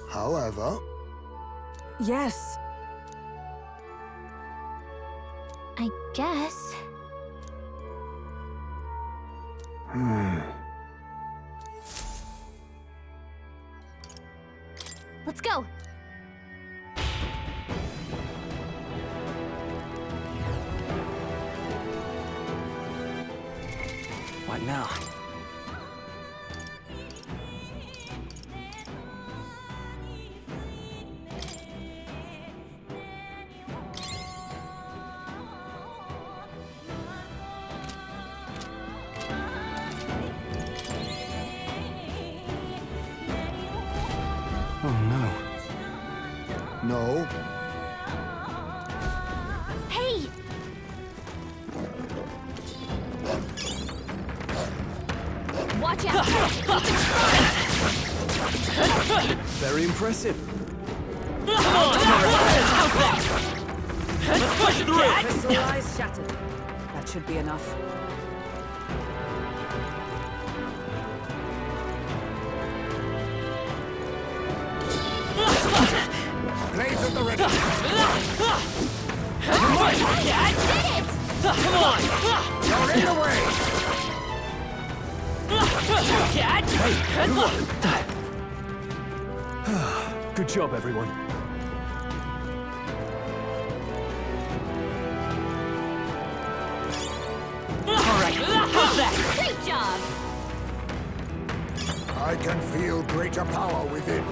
However... Yes. I guess. Let's go. What now? Oh no. No. Hey! Watch out! Very impressive. Let's push through! Crystal eyes shattered. That should be enough. Blades at the ready. I did it! Come on! You're in the way. Good job, everyone. Great job! I can feel greater power within.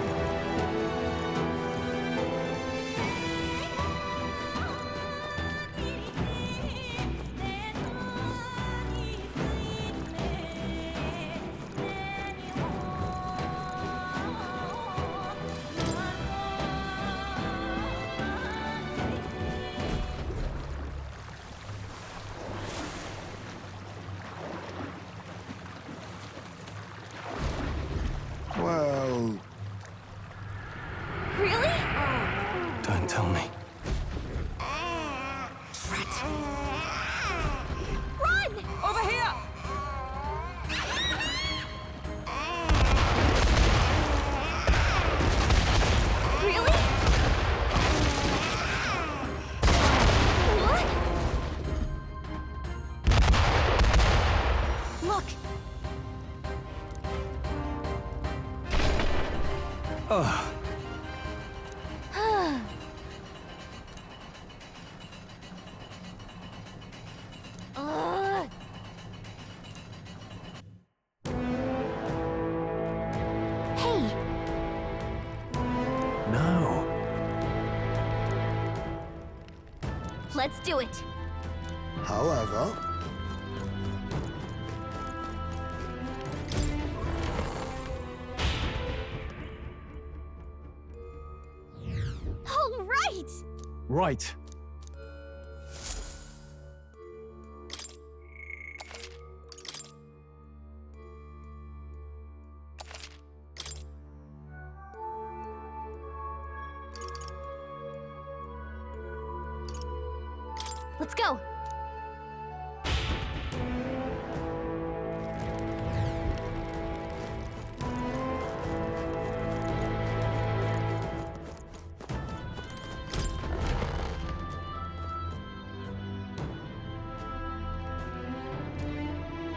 Well... Really? Don't tell me. Run! Over here! Really? What? Look! Ugh. Hey! No. Let's do it! However... All right! Right. Let's go!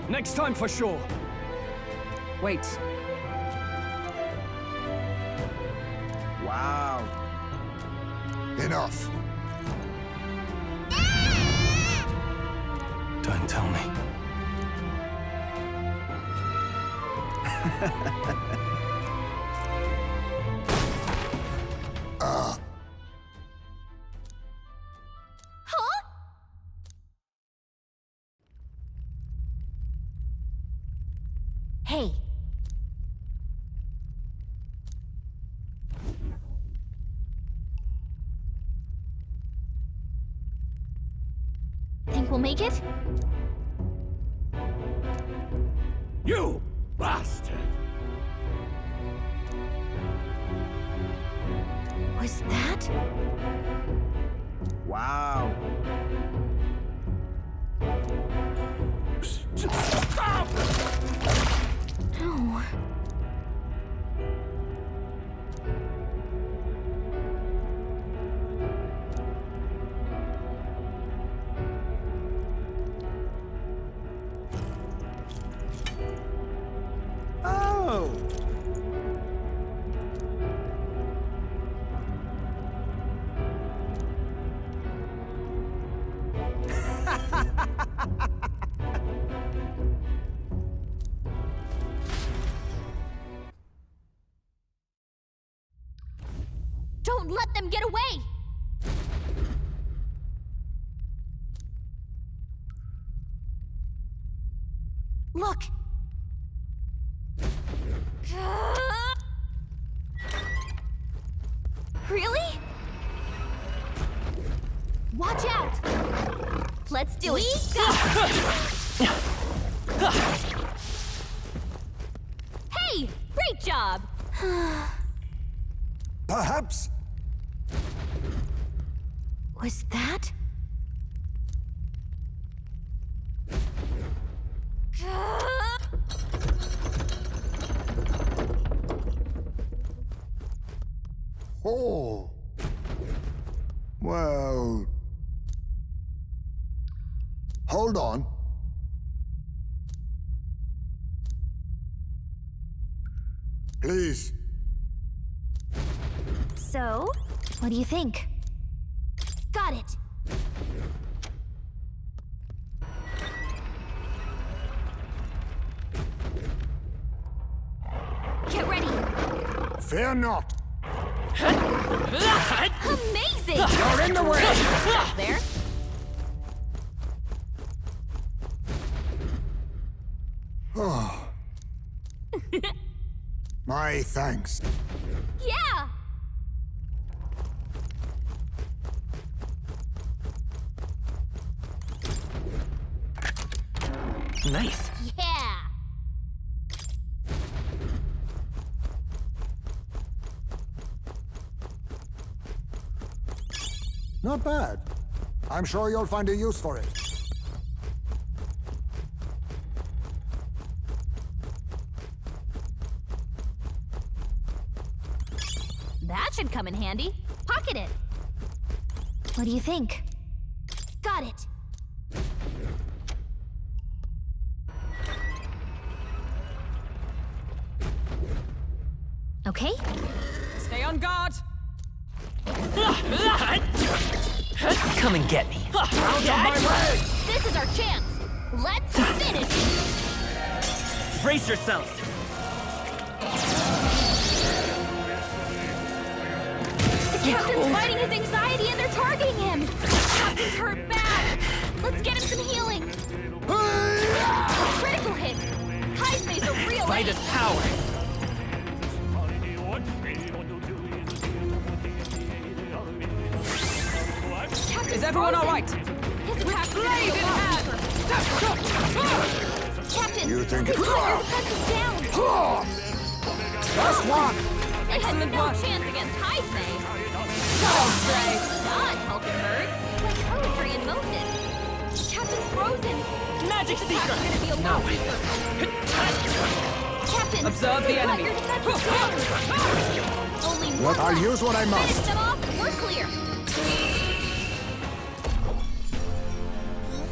Next time for sure. Wait. Wow. Enough. Don't tell me. Huh? Hey! Think we'll make it? You bastard! Was that? Wow. No. Oh! Don't let them get away! Look! Really? Watch out! Let's do it! Hey! Great job! Perhaps Was that? Oh. Well. Hold on. Please. So, what do you think? Got it! Get ready! Fear not. Amazing! You're in the way. There. Oh. My thanks. Yeah! Nice. Yeah! Not bad. I'm sure you'll find a use for it. That should come in handy. Pocket it. What do you think? Got it. Okay. Stay on guard. Come and get me. Out of my way! This is our chance. Let's finish. Brace yourselves. The captain's fighting his anxiety and they're targeting him. Captain's hurt bad. Let's get him some healing. Critical hit. Heismay's a real Fight ace. is power. Is everyone all right? His attack's Blade in hand. Captain, You think we it's- got your defenses down. Just one! They had Excellent no work. chance against Heismay. Don't say. God, Hulkenberg. Like poetry in motion. Captain's frozen. Magic This Seeker. attack's gonna be a No. lot weaker. Captain, Observe the we've got enemy. your defenses down. Only one Look, I'll left. use what I Finish must. them off. We're clear.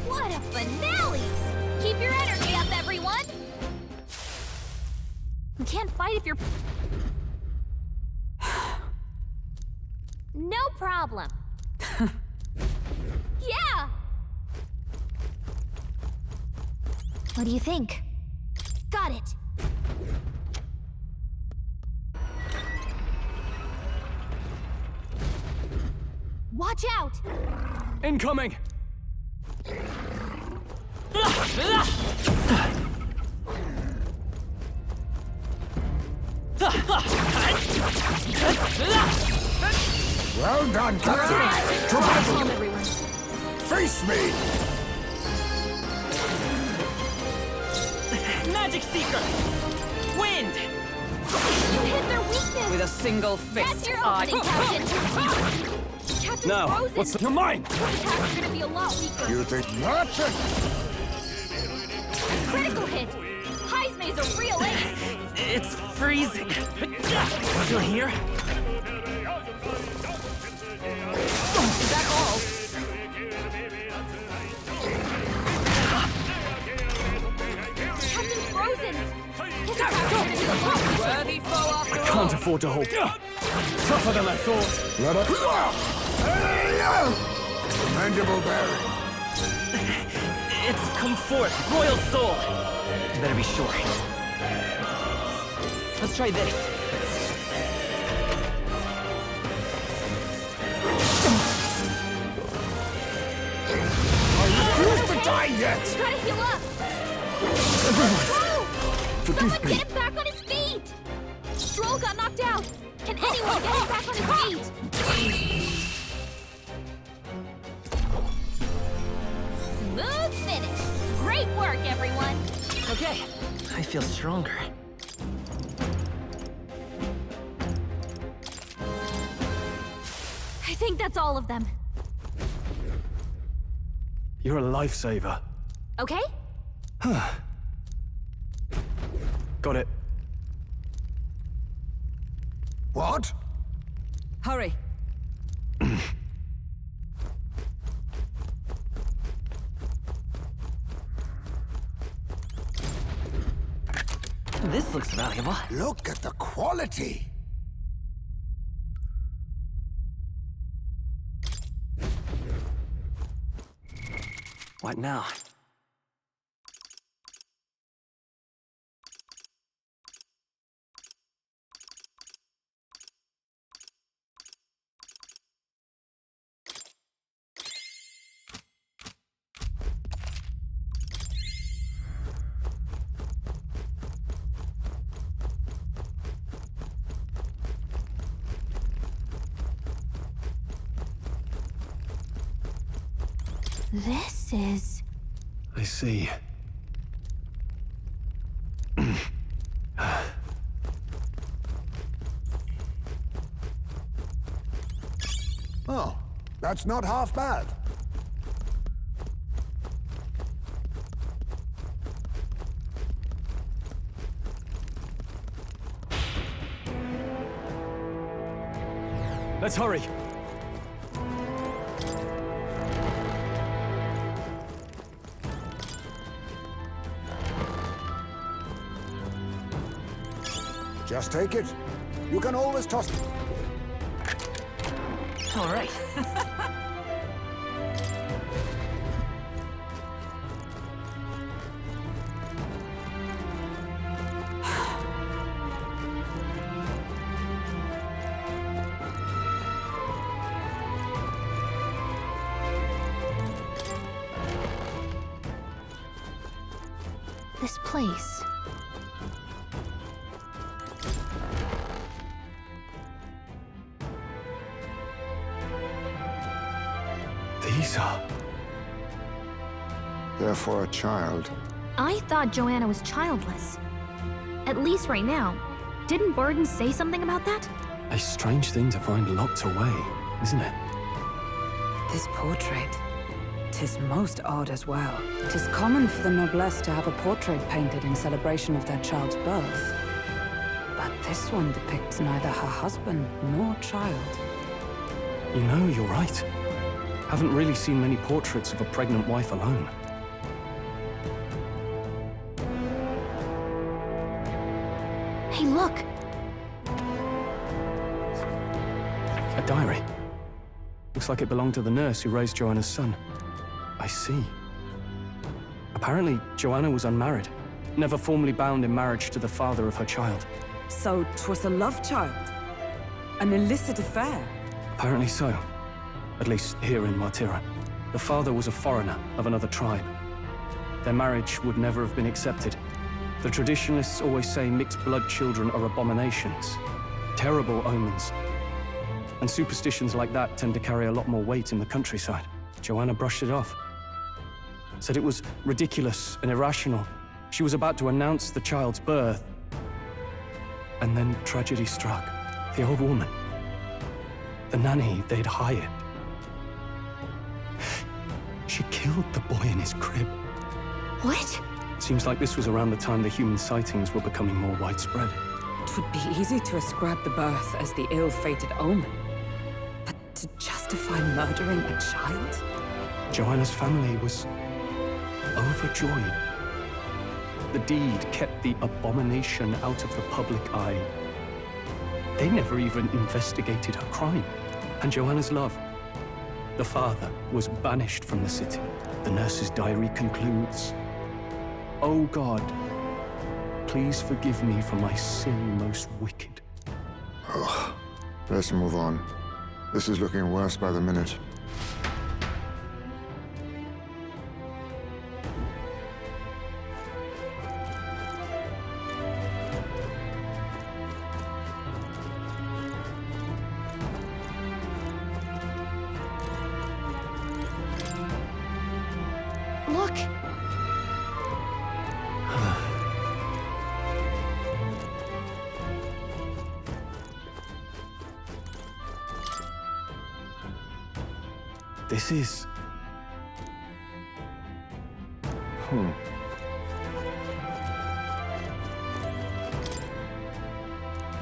What a finale! Keep your energy up, everyone. You can't fight if you're... No problem. Yeah! What do you think? Got it. Watch out! Incoming! Well done, Captain! To battle! Calm everyone. Face me! Magic Seeker. Wind. You hit their weakness! With a a single fist. That's your opening, Captain! Captain Now, Frozen! what's your mind? This attack's gonna be a lot weaker. You think that's it? Critical hit! Heismay's a real ace! It's freezing. Still here? Is that all? Captain Frozen! His attack's gonna be a lot weaker. Worthy foe after all. Can't afford to hold. Tougher than I thought. Let it. Mandible bearing. It's come forth, royal soul. You better be sure. Let's try this. I refuse to die yet! Try to heal up! Forgive Someone me. get him back on his feet! Stroll got knocked out! Can anyone get him back on his feet? Smooth finish! Great work, everyone! Okay, I feel stronger. I think that's all of them. You're a lifesaver. Okay? Got it. What? Hurry. This looks valuable. Look at the quality! What now? This is... I see. Oh, that's not half bad. Let's hurry. Just take it. You can always toss it. All right. this place. These are... They're for a child. I thought Joanna was childless. At least right now. Didn't Burden say something about that? a strange thing to find locked away, isn't it? This portrait. 'Tis most odd as well. 'Tis common for the noblesse to have a portrait painted in celebration of their child's birth. But this one depicts neither her husband nor child. You know, you're right. Haven't really seen many portraits of a pregnant wife alone. Hey, look! A diary. Looks like it belonged to the nurse who raised Joanna's son. I see. Apparently, Joanna was unmarried, never formally bound in marriage to the father of her child. So 'twas a love child? An illicit affair? Apparently so. At least here in Martira. The father was a foreigner of another tribe. Their marriage would never have been accepted. The traditionalists always say mixed blood children are abominations, terrible omens. And superstitions like that tend to carry a lot more weight in the countryside. Joanna brushed it off. Said it was ridiculous and irrational. She was about to announce the child's birth. And then tragedy struck. The old woman. The nanny they'd hired. She killed the boy in his crib. What? Seems like this was around the time the human sightings were becoming more widespread. It would be easy to ascribe the birth as the ill-fated omen. But to justify murdering a child? Joanna's family was overjoyed. The deed kept the abomination out of the public eye. They never even investigated her crime. And Joanna's love. The father was banished from the city. The nurse's diary concludes, "O God, please forgive me for my sin most wicked." Let's move on. This is looking worse by the minute. Look! This is...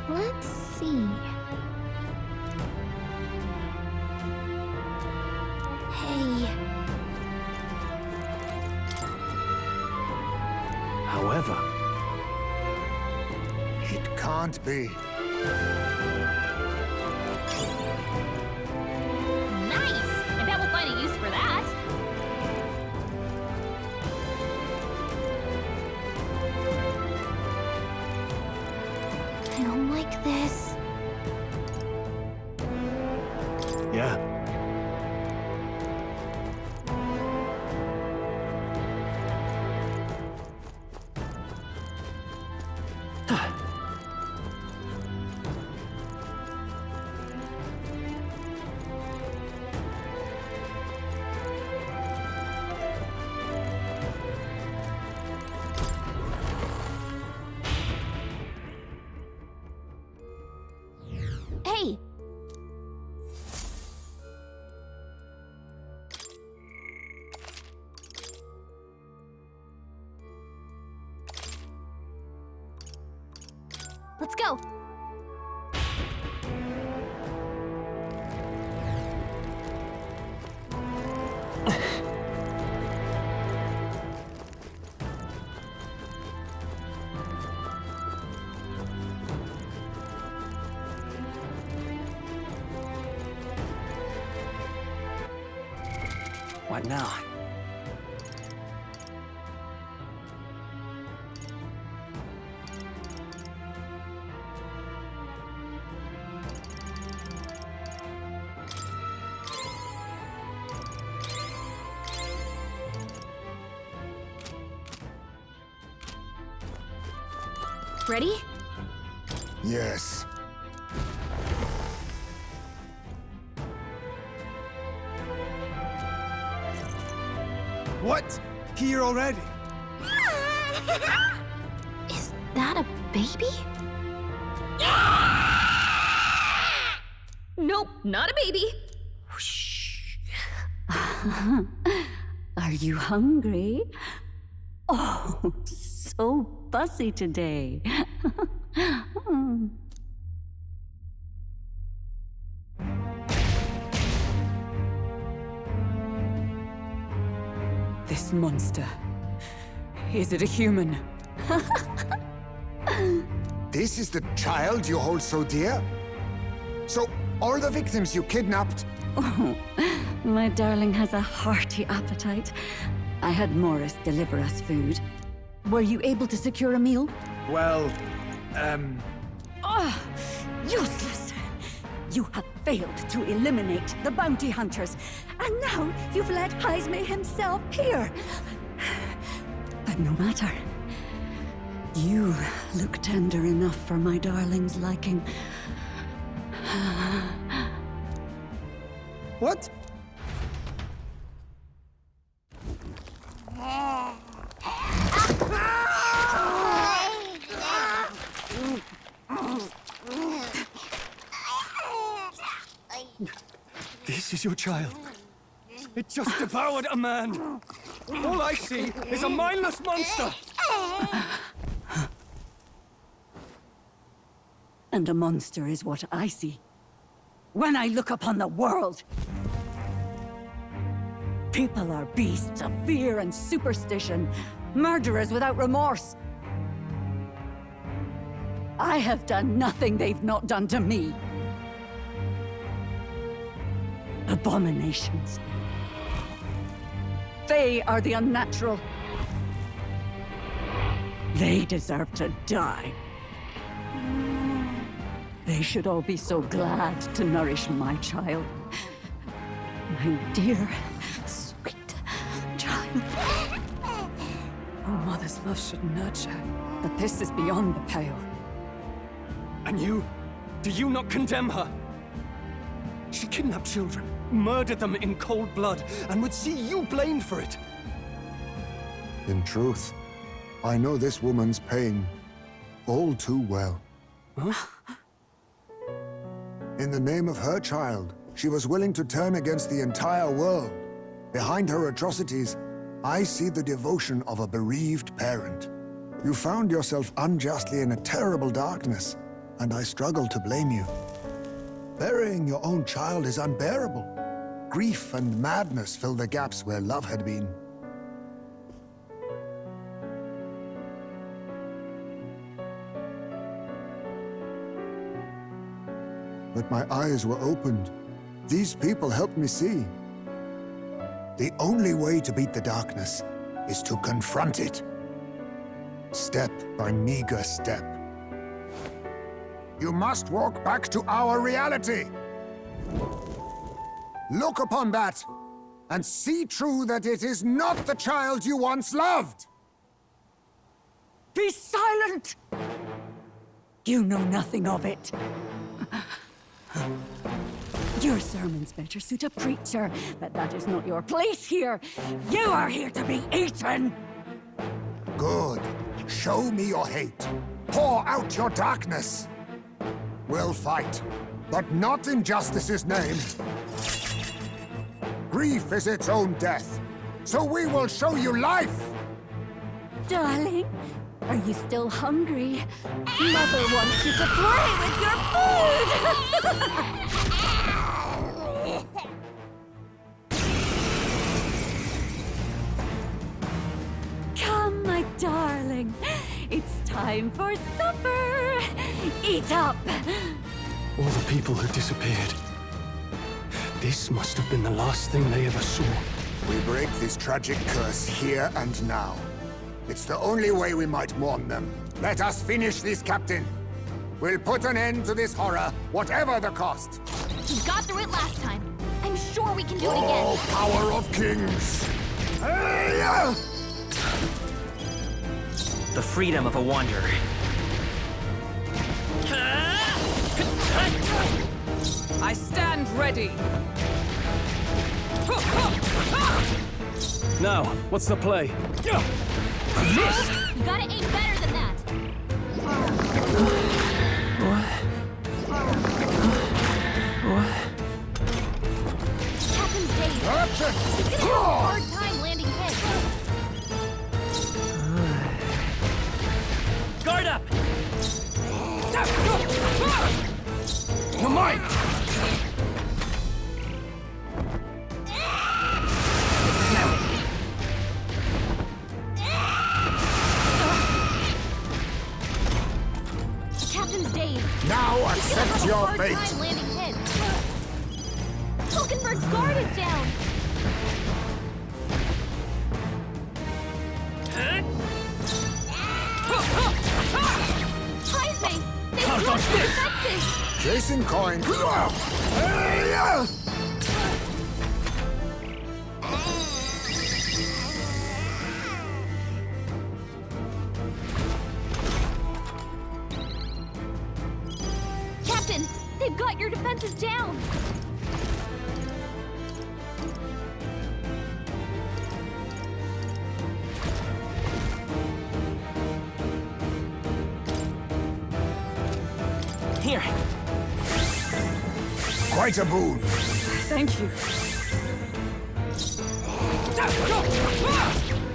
Let's see. Hey. However, It can't be. Nice! I bet we'll find a use for that. I don't like this. yeah. Hey! Let's go! What now? Ready? Yes. What? Here already? Is that a baby? Nope, not a baby. Are you hungry? Oh, so fussy today. This monster. Is it a human? This is the child you hold so dear? So, all the victims you kidnapped? Oh, my darling has a hearty appetite. I had Morris deliver us food. Were you able to secure a meal? Well, Ah, useless! You have failed to eliminate the bounty hunters, and now you've led Heisme himself here. But no matter. You look tender enough for my darling's liking. what? This is your child. It just devoured a man. All I see is a mindless monster. And a monster is what I see when I look upon the world. People are beasts of fear and superstition, murderers without remorse. I have done nothing they've not done to me. Abominations. They are the unnatural. They deserve to die. They should all be so glad to nourish my child. My dear, sweet child. A mother's love should nurture, but this is beyond the pale. And you? Do you not condemn her? She kidnapped children, murdered them in cold blood, and would see you blamed for it. In truth, I know this woman's pain all too well. Huh? In the name of her child, she was willing to turn against the entire world. Behind her atrocities, I see the devotion of a bereaved parent. You found yourself unjustly in a terrible darkness, and I struggle to blame you. Burying your own child is unbearable. Grief and madness fill the gaps where love had been. But my eyes were opened. These people helped me see. The only way to beat the darkness is to confront it. Step by meager step. You must walk back to our reality. Look upon that, and see true that it is not the child you once loved. Be silent! You know nothing of it. Your sermons better suit a preacher, but that is not your place here. You are here to be eaten! Good. Show me your hate. Pour out your darkness. We'll fight, but not in justice's name. Grief is its own death, so we will show you life! Darling, are you still hungry? Mother wants you to play with your food! Come, my darling. It's time for supper. Eat up. All the people who disappeared. This must have been the last thing they ever saw. We break this tragic curse here and now. It's the only way we might mourn them. Let us finish this, Captain. We'll put an end to this horror, whatever the cost. We got through it last time. I'm sure we can do it Oh, again. power of kings! Hey! The freedom of a wanderer. I stand ready. Now, what's the play? Missed! You gotta aim better than that. Captain's dazed. Action! He's gonna have a hard time landing hits. Guard up! You're mine! The captain's dazed. Now He's gonna accept have a your hard fate! time landing hits. Hulkenberg's guard is down. Heisman! They blocked the defenses! Jason Coin. Hey! Captain, they've got your defenses down. Here. Quite a boon. Thank you.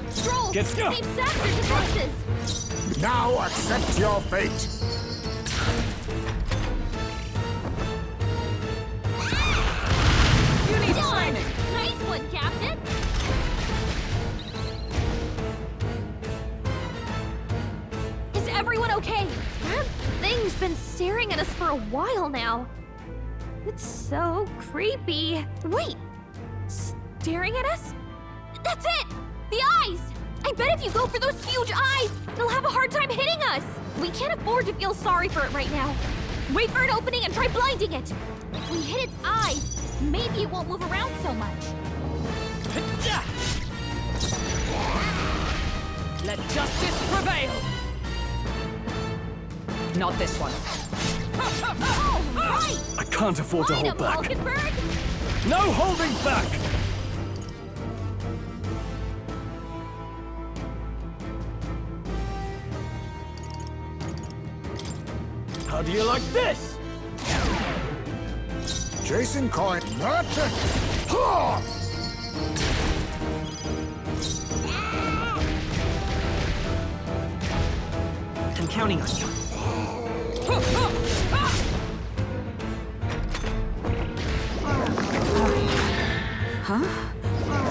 Stroll! Get- They've sacked your defenses! Now accept your fate. You need Done! training. Nice one, Captain! Is everyone okay? That thing's been staring at us for a while now. It's so creepy. Wait! Staring at us? That's it! The eyes! I bet if you go for those huge eyes, it'll have a hard time hitting us! We can't afford to feel sorry for it right now. Wait for an opening and try blinding it! If we hit its eyes, maybe it won't move around so much. Let justice prevail. Not this one. Oh, right! I can't afford to Fight hold him, back. Hulkenberg! No holding back! How do you like this? Jason Coin, not to... Ha! I'm counting on you.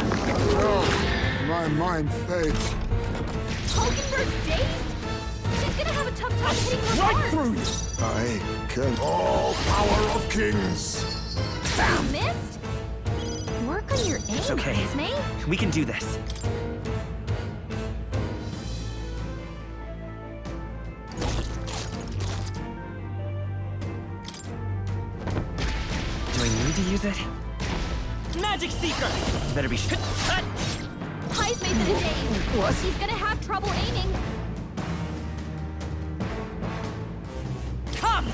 Oh, my mind fades. Hulkenberg's dazed? She's gonna have a tough time hitting her Right marks. through you! I can... All power of kings! You missed? Work on your aim, It's okay. Hazme. We can do this. Do I need to use it? Magic Seeker! Better be Hazme's in a daze. What? He's gonna have trouble aiming. Come!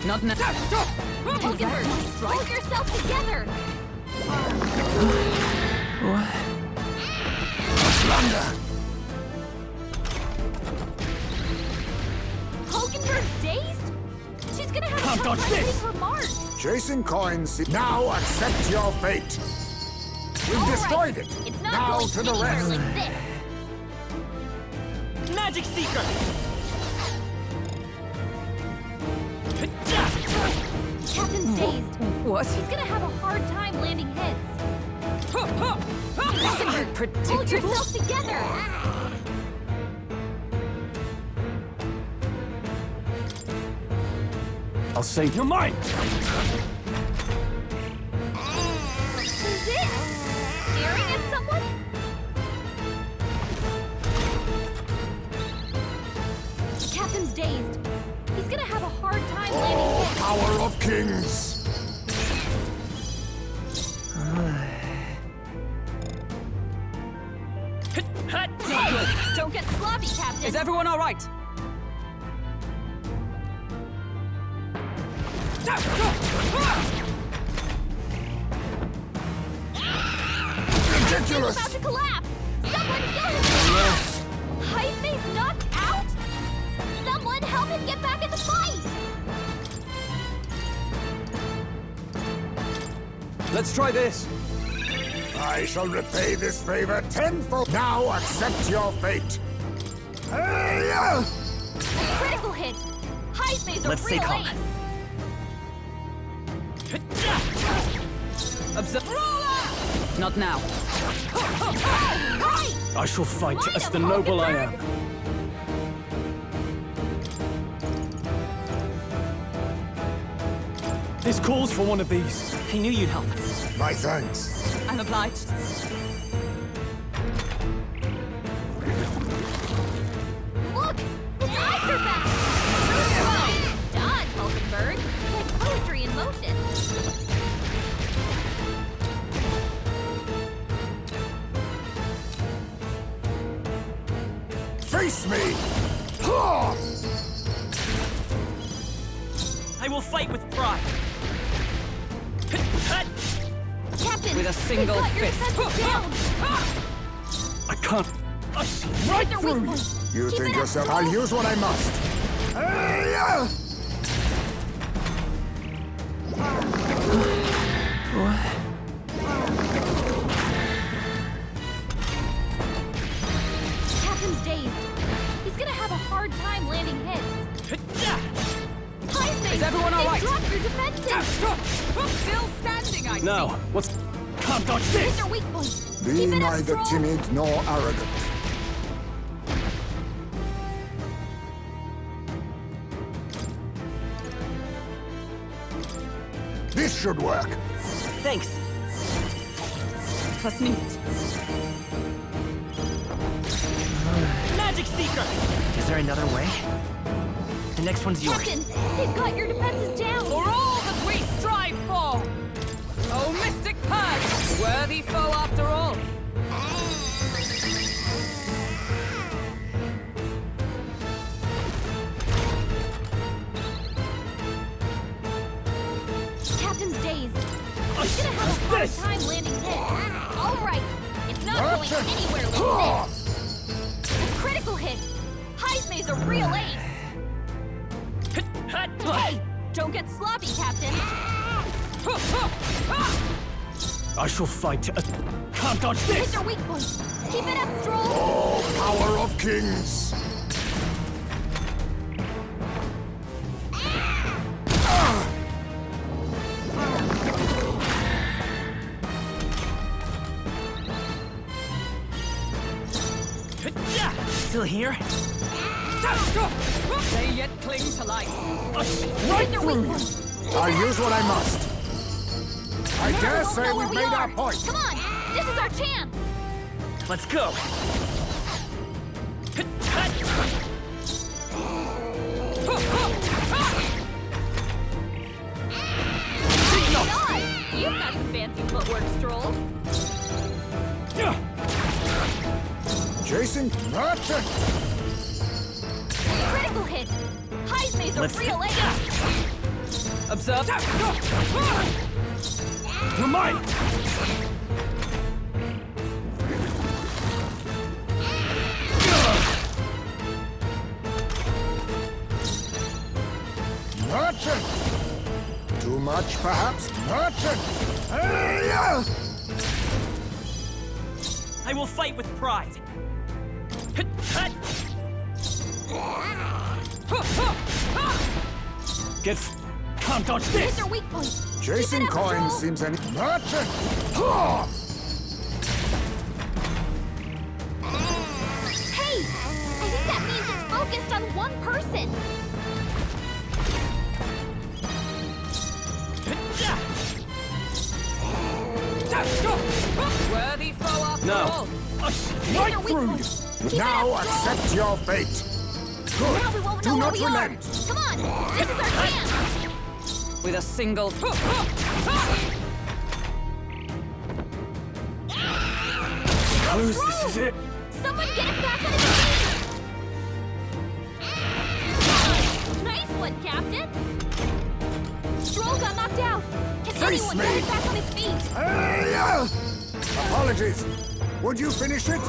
Not now. Hulkenberg, hold yourself together! Plunder! Hulkenberg's dazed? She's gonna have Can't a dodge tough time this. hitting her marks. Jason Coins, now accept your fate. We've All right. destroyed it. It's not Now going to the anywhere rest. like this. Magic Seeker! Captain's dazed. What? He's gonna have a hard time landing hits. Isn't it Hold predictable? yourself together! I'll save your mind! Is it staring at someone? The captain's dazed. He's gonna have a hard time landing All hits. power of kings! Hey, don't get sloppy, Captain. Is everyone all right? He's Ridiculous! about to collapse. Someone heal him! Hazme's knocked out? Someone help him get back in the fight! Let's try this. I shall repay this favor tenfold. Now accept your fate. Critical hit. Hazme's a Let's stay real calm. ace. Observe. Not now. Right! I shall fight Line as up, the noble I am. Hulkenberg. This calls for one of these. I knew you'd help. My thanks. I'm obliged. Look! Its eyes are back! Dodge, Hulkenberg. Like poetry in motion. Face me! Ha! I will fight with pride. Captain, With a single we've got your fist. defenses down. I can't. Right through you. You Keep think it up yourself, close. I'll use what I must. Is everyone all right? Drop your defenses! Still standing, I Now, what's... Can't dodge Here's this! our weak point. Be Keep it up, neither Stroll. timid nor arrogant. This should work. Thanks. Was nicht. Magic Seeker! Is there another way? The next one's yours. Captain, they've got your defenses down. For all that we strive for! Oh, Mystic Purge! Worthy foe after all! Captain's dazed. He's gonna have a hard time landing hits. All right, it's not going anywhere like this. A critical hit. Heismay's a real ace. Hey, don't get sloppy, Captain. I shall fight. Can't dodge Hit this! your weak point. Keep it up, Stroll. Oh, power of kings! Still here? They yet cling to life. Hit your weak point. I'll use what I must. I Now dare we won't say know we've where we made are. our point. Come on, this is our chance. Let's go! God, you've got some fancy footwork, Stroll. Chasing merchant! Critical hit. Heismay's a Let's- real ace. Observe. You're mine! Merchant! Too much, perhaps? Merchant! I will fight with pride. Can't dodge Hit this! your weak point. Chasing Keep it up, coins Stroll. seems any... Merchant! Hey, I think that means it's focused on one person. Worthy foe after No. all! Hit your weak point. Keep it Now up, Stroll. accept your fate. Now we Good. won't Do know where not we are. relent. Come on, this is our chance. With a single... Close, this is it! Someone get him back on his feet. Nice one, Captain. Stroll got knocked out. Can Face anyone get me. him back on his feet? Apologies. Would you finish it?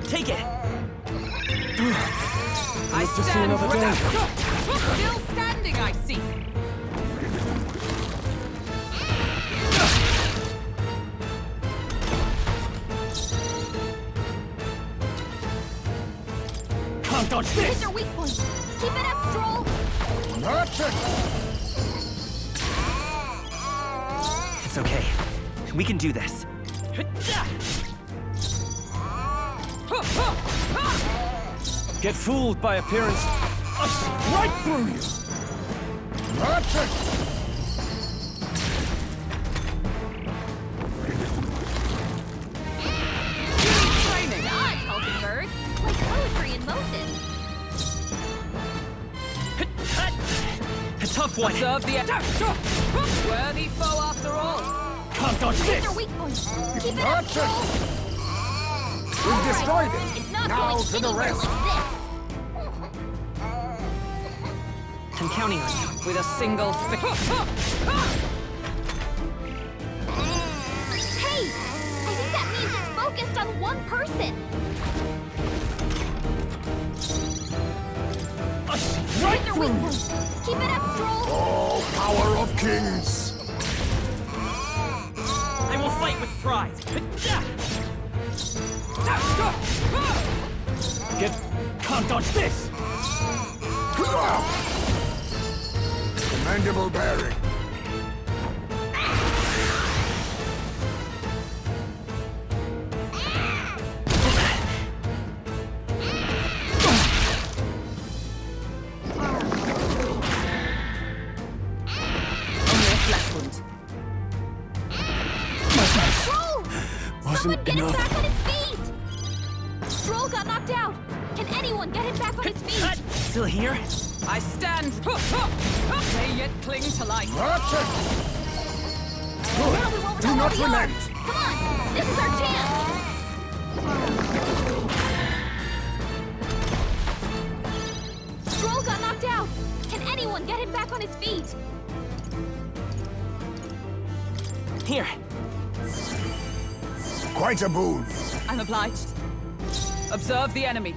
Take it! I to see stand another ready. day. Still standing, I see. Can't dodge Hit this! your weak point. Keep it up, Stroll. Merchant! It's okay. We can do this. Get fooled by appearance. Right through you! Merchant! Training. Dodge, Hulkenberg. Like poetry in motion. A tough one. Observe the... Worthy foe after all! Can't dodge Hit this! your weak point. Keep it up, Merchant! Stroll. We've destroyed it. It's not Now going to the anywhere rest. like this. I'm counting on you. With a single... Hey, I think that means it's focused on one person. Right Hit your through weak you! point. Keep it up, Stroll. Oh, power of kings! I will fight with pride. Can't dodge this! Commendable bearing. Someone get him back on his feet! Stroll got knocked out. Can anyone get him back on his feet? Still here? I stand. They yet cling to life. Archer! Now we won't Do know not where we are. relent! Come on! This is our chance! Stroll got knocked out. Can anyone get him back on his feet? Here. Quite a boon. I'm obliged. Observe the enemy.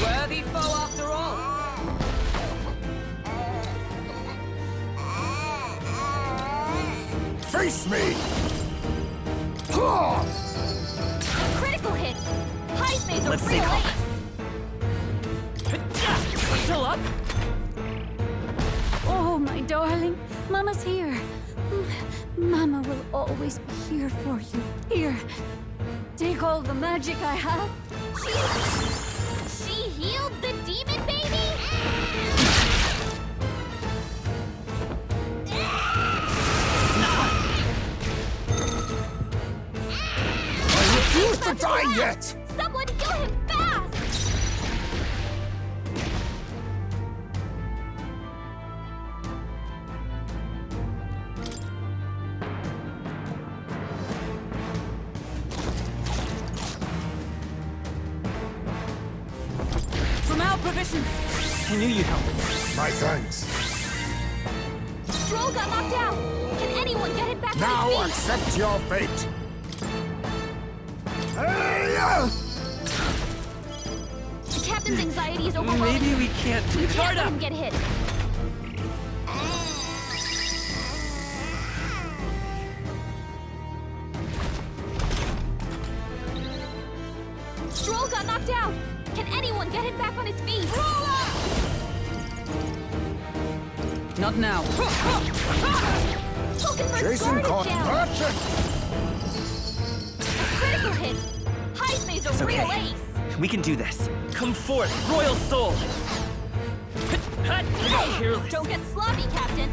Worthy foe after all. Face me! Critical hit! Heismay's a Let's real take off. ace! Still up? Oh, my darling. Mama's here. Mama will always be here for you. Here. Take all the magic I have. She healed the demon baby? I refuse to die yet! Someone heal him fast! From our provisions. I knew you'd help. My thanks. Stroll got knocked out. Can anyone get him back Now on his feet? accept your fate. The captain's anxiety is overwhelming. Maybe we can't. We It's can't hard let up. him get hit. Stroll got knocked out. Can anyone get him back on his feet? Not now. Pokenberg's Jason guard caught is down. Archer! Critical hit. Heismay's a It's real okay. ace. We can do this. Come forth, Royal Soul! Careless. Don't get sloppy, Captain.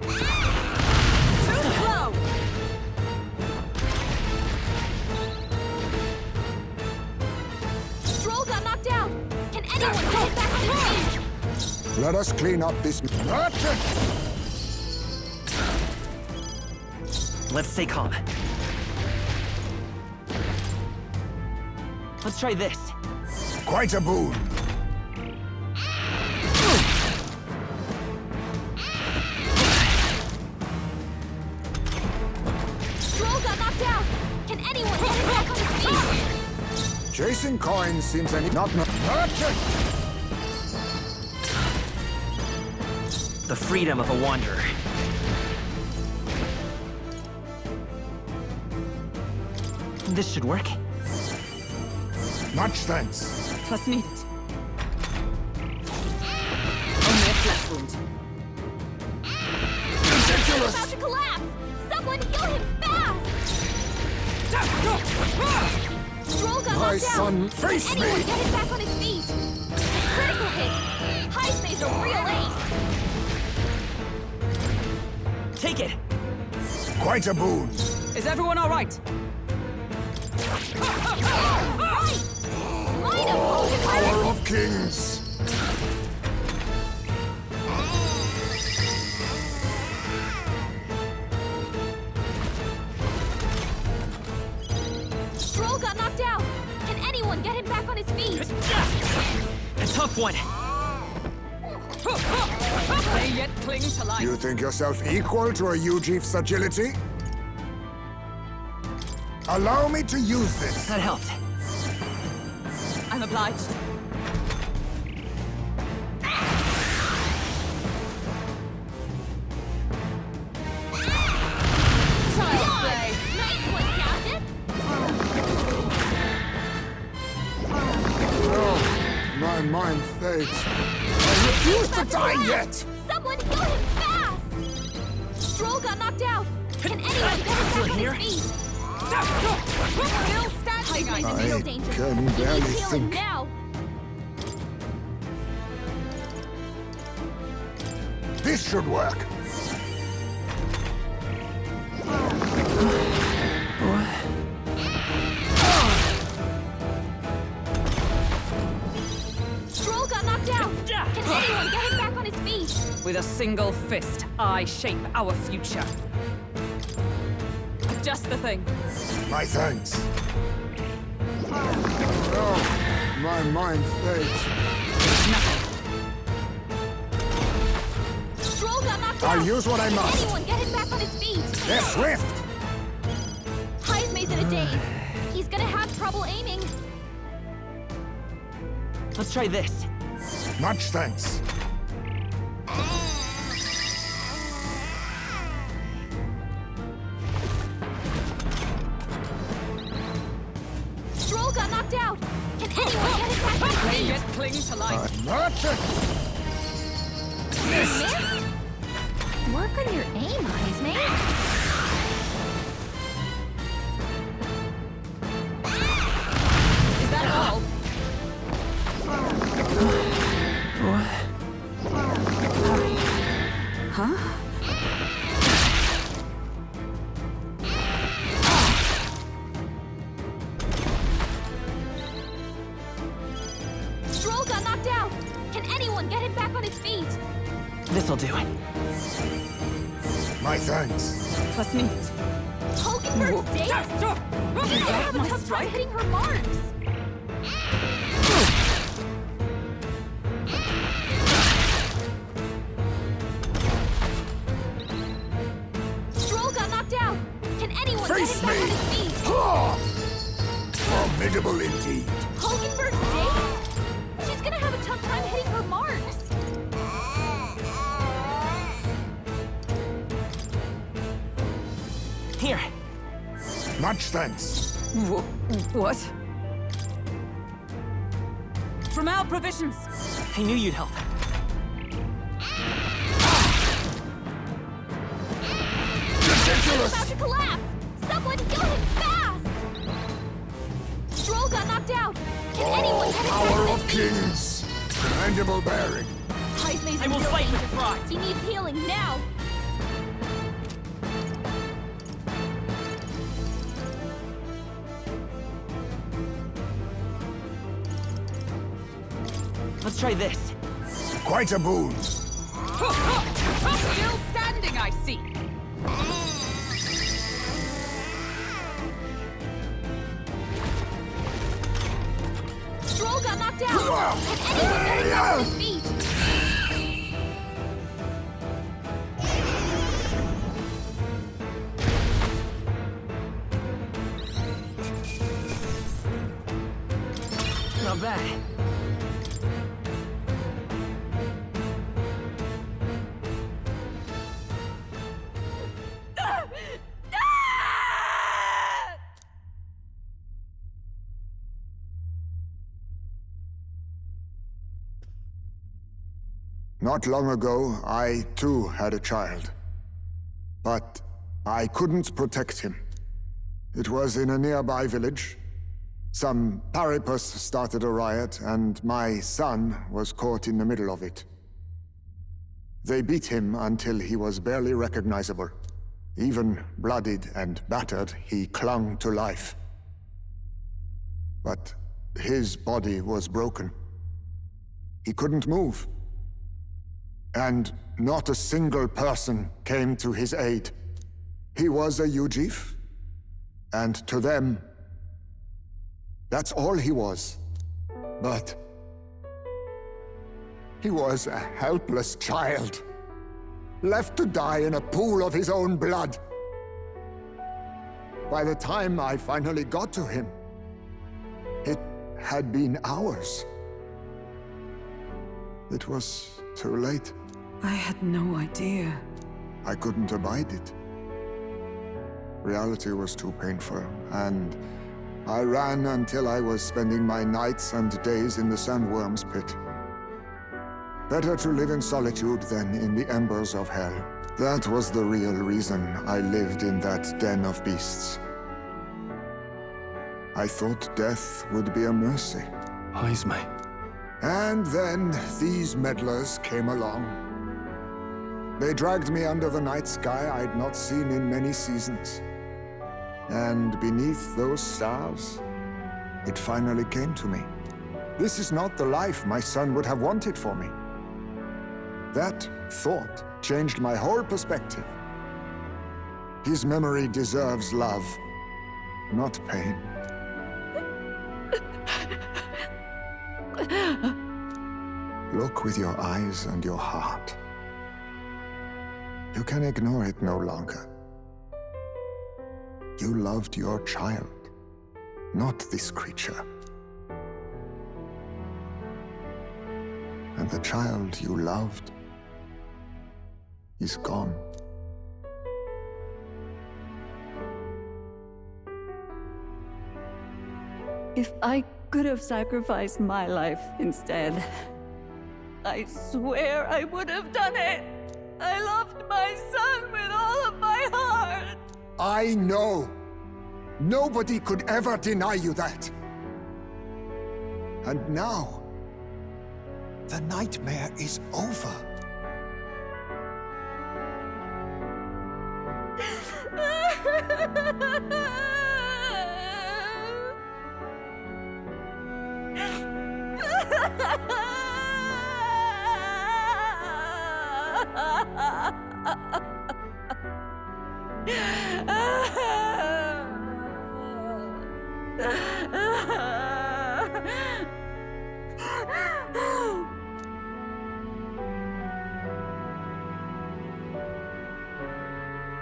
Too slow. Stroll got knocked out. Can anyone get him back on his feet? Let us clean up this... Archer! Let's stay calm. Let's try this. Quite a boon. Stroll got knocked out. Can anyone get him back on his feet? Chasing coins seems any... Not... Archer! The freedom of a wanderer. This should work. Much thanks. Plus needed. Only a flesh wound. He's Ridiculous! about to collapse. Someone heal him fast. Stroll got My knocked out. son, face Can anyone me! get him back on his feet? Critical hit. Heismay's a real ace. Take it! Quite a boon. Is everyone all right? Right. Smite him, Pokenberg. Power of kings. Stroll got knocked out. Can anyone get him back on his feet? A tough one. They yet cling to life. You think yourself equal to a Ujief's agility? Allow me to use this. That helped. I'm obliged. Done. Nice one, Captain. Oh, my My mind fades. I refuse to die yet! Someone heal him fast! Stroll got knocked out. Can anyone get him back on here? his feet? Still standing. Heisman's in real danger. can He barely needs healing think. now. This should work. Stroll got knocked out. Can anyone get him back on his feet? With a single fist, I shape our future. Just the thing. My thanks. Oh, my mind fades. Stroll got knocked out. I'll use what I Can must. anyone get him back on his feet? They're swift! Heisman's in a daze. He's gonna have trouble aiming. Let's try this. Much thanks. Stroll got knocked out. Can anyone get him back on his feet? Yet cling to life. Merchant! Miss? Work on your aim, Heisman. Is that all? Huh? Stroll got knocked out. Can anyone get him back on his feet? This'll do it. My thanks. Was neat. Hulkenberg's daze? She's gonna have a tough time hitting her marks. Stroll got knocked out. Can anyone get Face him back me! on his feet? Formidable indeed. Hulkenberg's daze? She's gonna have a tough time hitting her marks. Here. Much thanks. What? From our provisions. I knew you'd help. He's about to collapse. Someone heal him fast. Stroll got knocked out. Can anyone get him back Power on of his feet? kings. Commendable bearing. Heisman's I in will real fight danger. with pride. He needs healing now. Let's try this. Quite a boon. Still standing, I see. Stroll got knocked out. Can anyone get him back on his feet? Not bad. Not long ago, I too had a child. But I couldn't protect him. It was in a nearby village. Some paripus started a riot, and my son was caught in the middle of it. They beat him until he was barely recognizable. Even bloodied and battered, he clung to life. But his body was broken. He couldn't move. And not a single person came to his aid. He was a Ujif, and to them, that's all he was. But he was a helpless child, left to die in a pool of his own blood. By the time I finally got to him, it had been hours. It was too late. I had no idea. I couldn't abide it. Reality was too painful, and I ran until I was spending my nights and days in the sandworm's pit. Better to live in solitude than in the embers of hell. That was the real reason I lived in that den of beasts. I thought death would be a mercy. Heisme. And then these meddlers came along. They dragged me under the night sky I'd not seen in many seasons. And beneath those stars, it finally came to me. This is not the life my son would have wanted for me. That thought changed my whole perspective. His memory deserves love, not pain. Look with your eyes and your heart. You can ignore it no longer. You loved your child, not this creature. And the child you loved is gone. If I could have sacrificed my life instead, I swear I would have done it. I loved my son with all of my heart. I know. Nobody could ever deny you that. And now, the nightmare is over.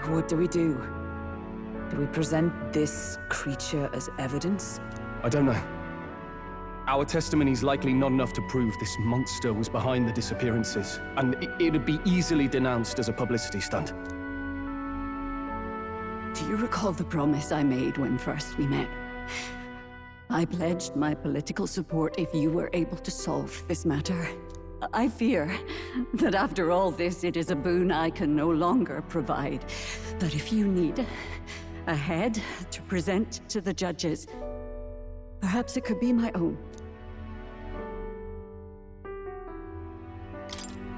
What do we do? Do we present this creature as evidence? I don't know. Our testimony's likely not enough to prove this monster was behind the disappearances, and it'd be easily denounced as a publicity stunt. Do you recall the promise I made when first we met? I pledged my political support if you were able to solve this matter. I fear that after all this, it is a boon I can no longer provide. But if you need a head to present to the judges, perhaps it could be my own.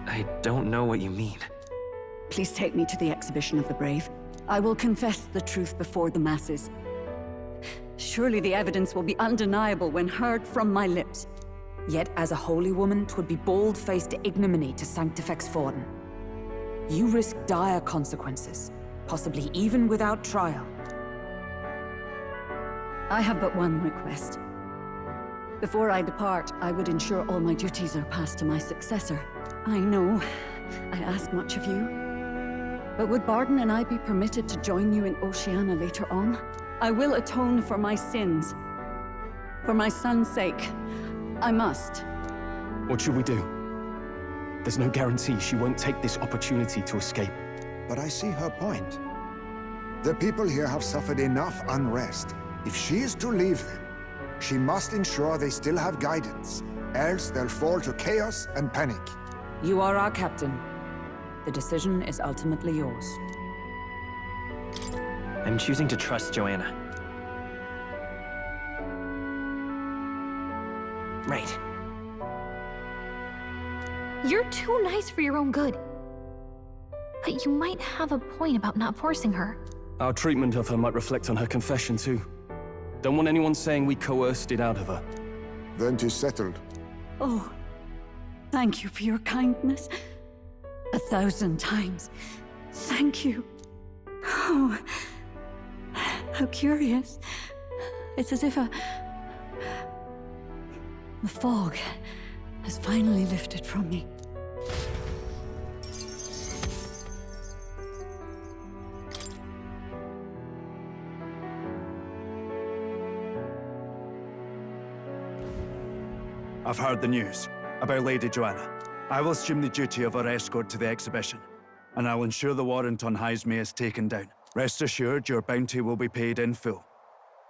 I don't know what you mean. Please take me to the exhibition of the brave. I will confess the truth before the masses. Surely the evidence will be undeniable when heard from my lips. Yet as a holy woman, 'twould be bold-faced ignominy to sanctifex Forden. You risk dire consequences, possibly even without trial. I have but one request. Before I depart, I would ensure all my duties are passed to my successor. I know I ask much of you, but would Barden and I be permitted to join you in Oceania later on? I will atone for my sins. For my son's sake, I must. What should we do? There's no guarantee she won't take this opportunity to escape. But I see her point. The people here have suffered enough unrest. If she is to leave them, she must ensure they still have guidance. Else they'll fall to chaos and panic. You are our captain. The decision is ultimately yours. I'm choosing to trust Joanna. Right. You're too nice for your own good. But you might have a point about not forcing her. Our treatment of her might reflect on her confession, too. Don't want anyone saying we coerced it out of her. Then 'tis settled. Oh, thank you for your kindness. 1,000 times. Thank you. Oh, how curious. It's as if the fog has finally lifted from me. I've heard the news about Lady Joanna. I will assume the duty of her escort to the exhibition, and I'll ensure the warrant on Heisme is taken down. Rest assured, your bounty will be paid in full.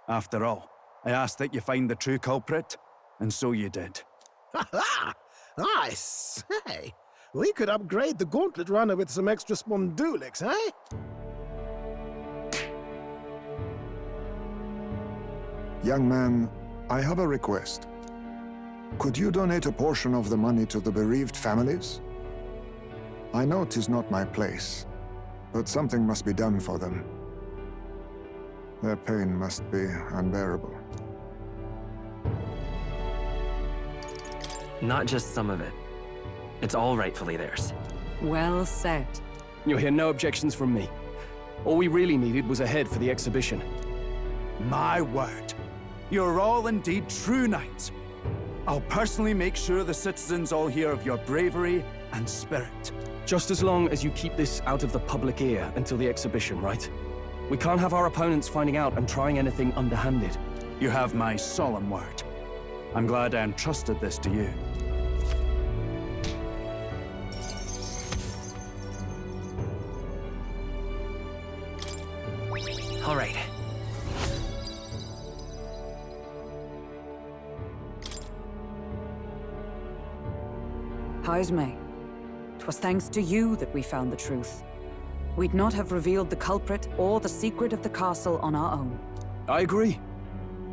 After all, I asked that you find the true culprit, and so you did. Ha! I say, we could upgrade the Gauntlet Runner with some extra Spondulics, eh? Young man, I have a request. Could you donate a portion of the money to the bereaved families? I know 'tis not my place, but something must be done for them. Their pain must be unbearable. Not just some of it. It's all rightfully theirs. Well said. You'll hear no objections from me. All we really needed was a head for the exhibition. My word. You're all indeed true knights. I'll personally make sure the citizens all hear of your bravery and spirit. Just as long as you keep this out of the public ear until the exhibition, right? We can't have our opponents finding out and trying anything underhanded. You have my solemn word. I'm glad I entrusted this to you. All right. Haisme, 'twas thanks to you that we found the truth. We'd not have revealed the culprit or the secret of the castle on our own. I agree.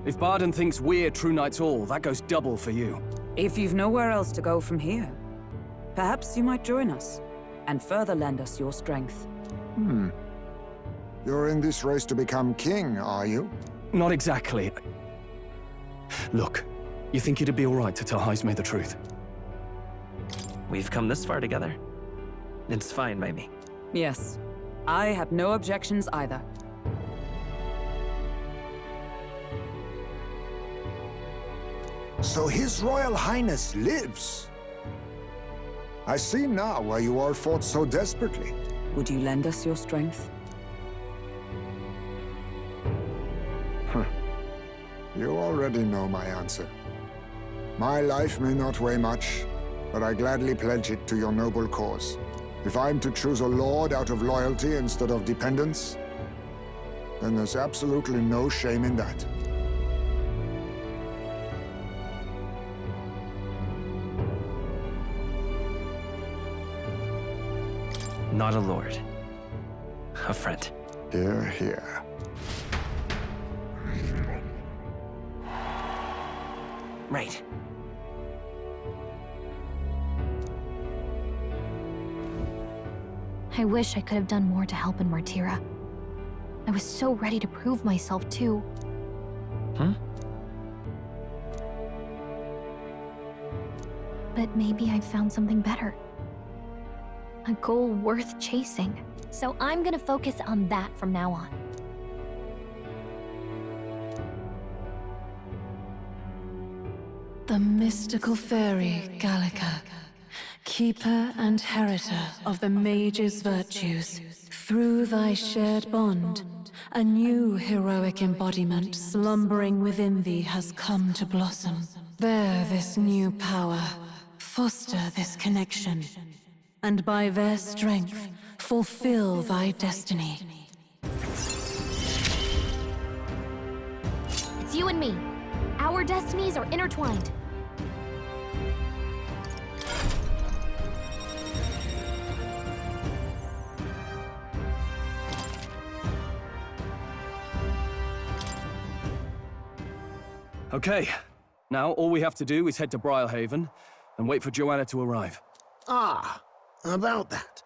If Barden thinks we're true knights all, that goes double for you. If you've nowhere else to go from here, perhaps you might join us and further lend us your strength. You're in this race to become king, are you? Not exactly. Look, you think it'd be all right to tell Haisme the truth? We've come this far together. It's fine by me. Yes, I have no objections either. So His Royal Highness lives. I see now why you all fought so desperately. Would you lend us your strength? You already know my answer. My life may not weigh much, but I gladly pledge it to your noble cause. If I'm to choose a lord out of loyalty instead of dependence, then there's absolutely no shame in that. Not a lord. A friend. Hear, hear. Right. I wish I could have done more to help in Martira. I was so ready to prove myself, too. But maybe I found something better. A goal worth chasing. So I'm gonna focus on that from now on. The mystical fairy, Gallica, keeper and heritor of the mage's virtues. Through thy shared bond, a new heroic embodiment slumbering within thee has come to blossom. Bear this new power, foster this connection, and by their strength, fulfill thy destiny. It's you and me. Our destinies are intertwined. Okay, now all we have to do is head to Briarhaven and wait for Joanna to arrive. Ah, about that.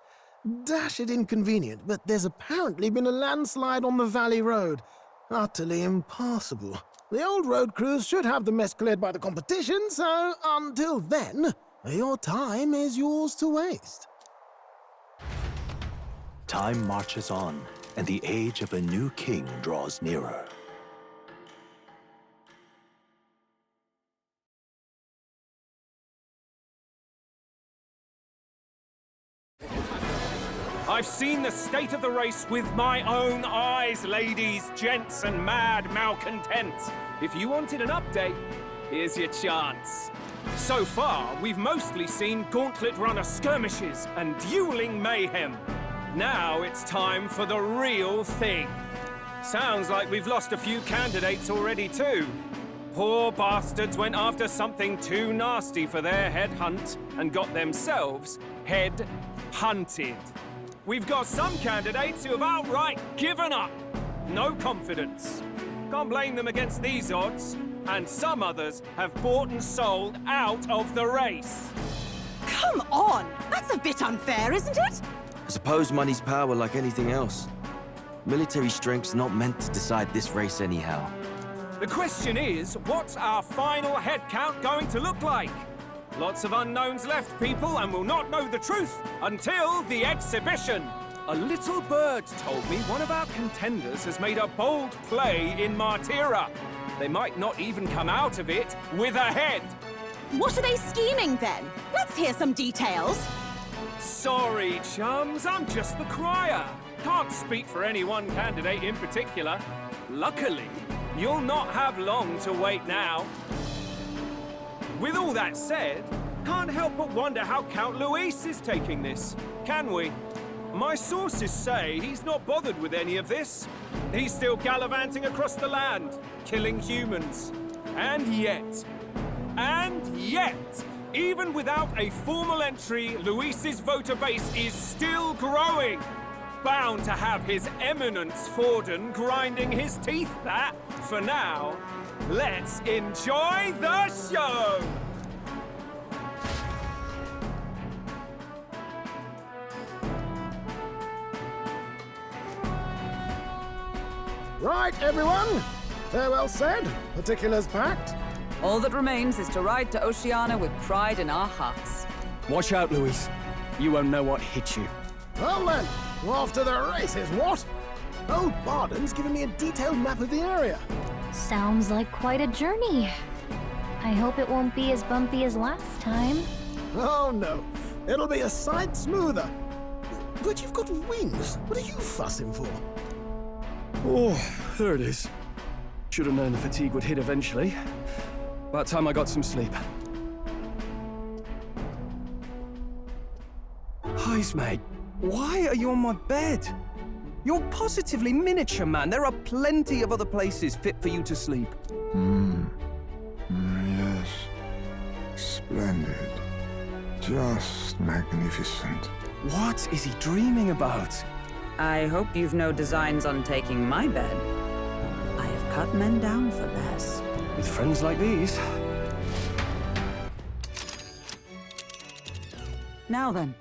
Dashed inconvenient, but there's apparently been a landslide on the Valley Road. Utterly impassable. The old road crews should have the mess cleared by the competition, so until then, your time is yours to waste. Time marches on, and the age of a new king draws nearer. I've seen the state of the race with my own eyes, ladies, gents, and mad malcontents. If you wanted an update, here's your chance. So far, we've mostly seen Gauntlet Runner skirmishes and dueling mayhem. Now it's time for the real thing. Sounds like we've lost a few candidates already too. Poor bastards went after something too nasty for their head hunt and got themselves head hunted. We've got some candidates who have outright given up. No confidence. Can't blame them against these odds. And some others have bought and sold out of the race. Come on! That's a bit unfair, isn't it? I suppose money's power like anything else. Military strength's not meant to decide this race anyhow. The question is, what's our final head count going to look like? Lots of unknowns left, people, and we'll not know the truth until the exhibition. A little bird told me one of our contenders has made a bold play in Martira. They might not even come out of it with a head. What are they scheming then? Let's hear some details. Sorry, chums, I'm just the crier. Can't speak for any one candidate in particular. Luckily, you'll not have long to wait now. With all that said, can't help but wonder how Count Luis is taking this, can we? My sources say he's not bothered with any of this. He's still gallivanting across the land, killing humans. And yet, even without a formal entry, Luis's voter base is still growing. Bound to have His Eminence Forden grinding his teeth that, for now, let's enjoy the show! Right, everyone. Farewell said, particulars packed. All that remains is to ride to Oceania with pride in our hearts. Watch out, Luis. You won't know what hit you. Well then, off to the races, what? Old Barden's given me a detailed map of the area. Sounds like quite a journey. I hope it won't be as bumpy as last time. Oh no, it'll be a sight smoother. But you've got wings. What are you fussing for? Oh, there it is. Should have known the fatigue would hit eventually. About time I got some sleep. Heis, mate. Why are you on my bed? You're positively miniature, man. There are plenty of other places fit for you to sleep. Yes. Splendid. Just magnificent. What is he dreaming about? I hope you've no designs on taking my bed. I have cut men down for less. With friends like these. Now then.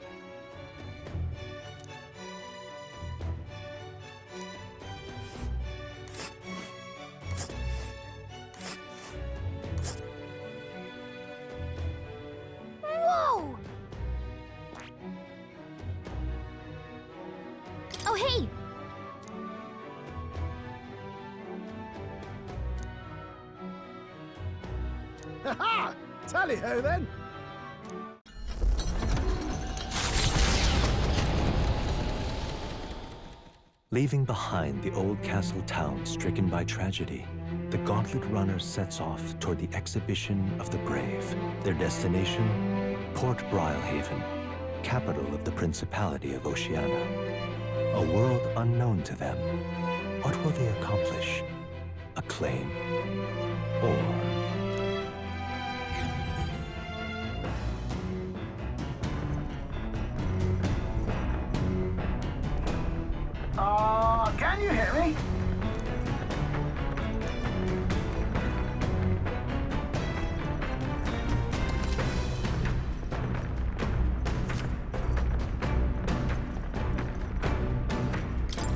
Whoa! Oh, hey! Ha-ha! Tally-ho then! Leaving behind the old castle town stricken by tragedy, the Gauntlet Runner sets off toward the exhibition of the brave. Their destination, Port Brialhaven, capital of the Principality of Oceania. A world unknown to them. What will they accomplish? Acclaim? Or... Can you hear me?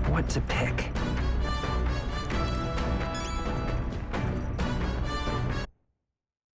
What to pick?